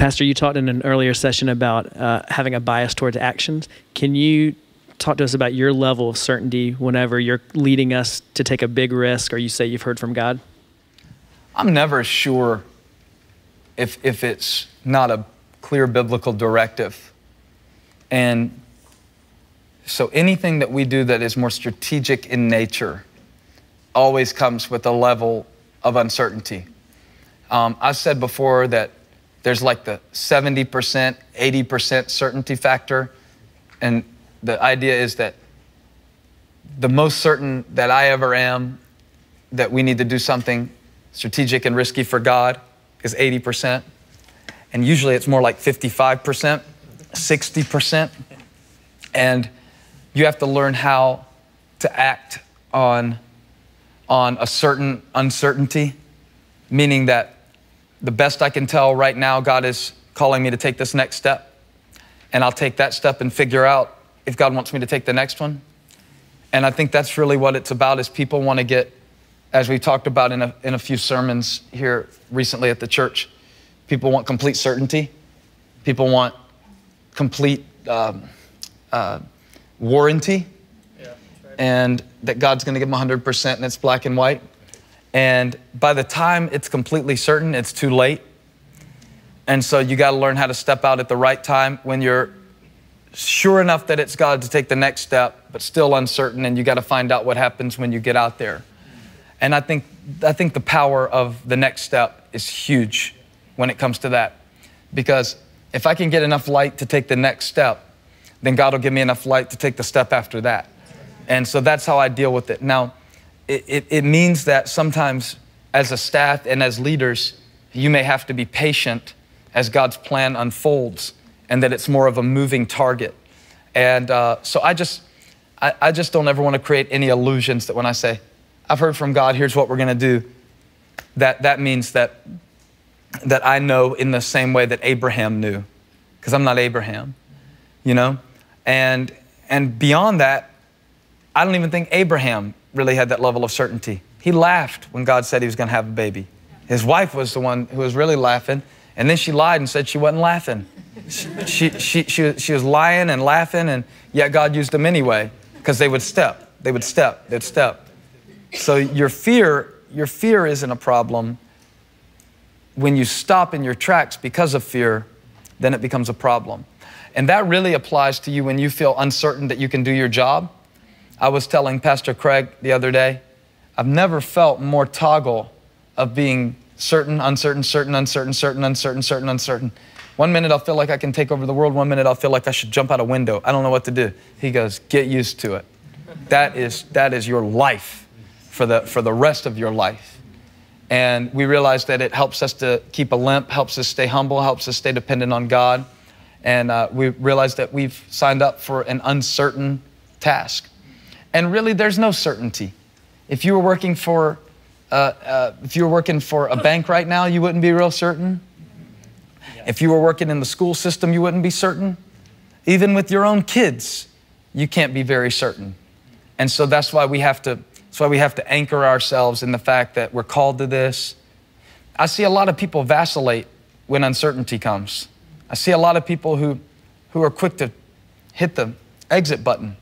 Pastor, you talked in an earlier session about having a bias towards actions. Can you talk to us about your level of certainty whenever you're leading us to take a big risk or you say you've heard from God? I'm never sure if it's not a clear biblical directive. And so anything that we do that is more strategic in nature always comes with a level of uncertainty. I've said before that there's like the 70%, 80% certainty factor. And the idea is that the most certain that I ever am that we need to do something strategic and risky for God is 80%. And usually it's more like 55%, 60%. And you have to learn how to act on a certain uncertainty, meaning that the best I can tell right now, God is calling me to take this next step. And I'll take that step and figure out if God wants me to take the next one. And I think that's really what it's about, is people want to get, as we talked about in a few sermons here recently at the church, people want complete certainty. People want complete warranty. Yeah, right. And that God's going to give them 100% and it's black and white. And by the time it's completely certain, it's too late. And so you got to learn how to step out at the right time when you're sure enough that it's God to take the next step, but still uncertain, and you got to find out what happens when you get out there. And I think the power of the next step is huge when it comes to that. Because if I can get enough light to take the next step, then God will give me enough light to take the step after that. And so that's how I deal with it. Now, it means that sometimes as a staff and as leaders, you may have to be patient as God's plan unfolds, and that it's more of a moving target. And so I just don't ever want to create any illusions that when I say, I've heard from God, here's what we're going to do, that means that I know in the same way that Abraham knew, because I'm not Abraham, you know? And beyond that, I don't even think Abraham really had that level of certainty. He laughed when God said he was going to have a baby. His wife was the one who was really laughing, and then she lied and said she wasn't laughing. She was lying and laughing, and yet God used them anyway, because they would step. So your fear isn't a problem. When you stop in your tracks because of fear, then it becomes a problem. And that really applies to you when you feel uncertain that you can do your job. I was telling Pastor Craig the other day, I've never felt more toggle of being certain, uncertain, certain, uncertain, certain, uncertain, certain, uncertain. One minute I'll feel like I can take over the world. One minute I'll feel like I should jump out a window. I don't know what to do. He goes, get used to it. That is your life for the rest of your life. And we realize that it helps us to keep a limp, helps us stay humble, helps us stay dependent on God. And we realize that we've signed up for an uncertain task. And really, there's no certainty. If you were working for a bank right now, you wouldn't be real certain. If you were working in the school system, you wouldn't be certain. Even with your own kids, you can't be very certain. And so that's why we have to anchor ourselves in the fact that we're called to this. I see a lot of people vacillate when uncertainty comes. I see a lot of people who are quick to hit the exit button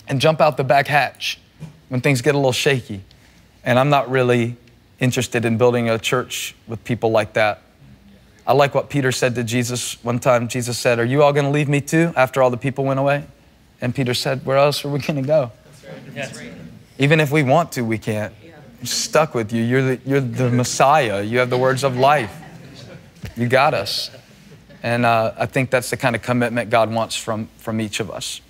and jump out the back hatch when things get a little shaky. And I'm not really interested in building a church with people like that. I like what Peter said to Jesus one time. Jesus said, "Are you all going to leave me too?" after all the people went away. And Peter said, "Where else are we going to go?" That's right. Even if we want to, we can't. I'm stuck with you. You're the Messiah. You have the words of life. You got us. And I think that's the kind of commitment God wants from each of us.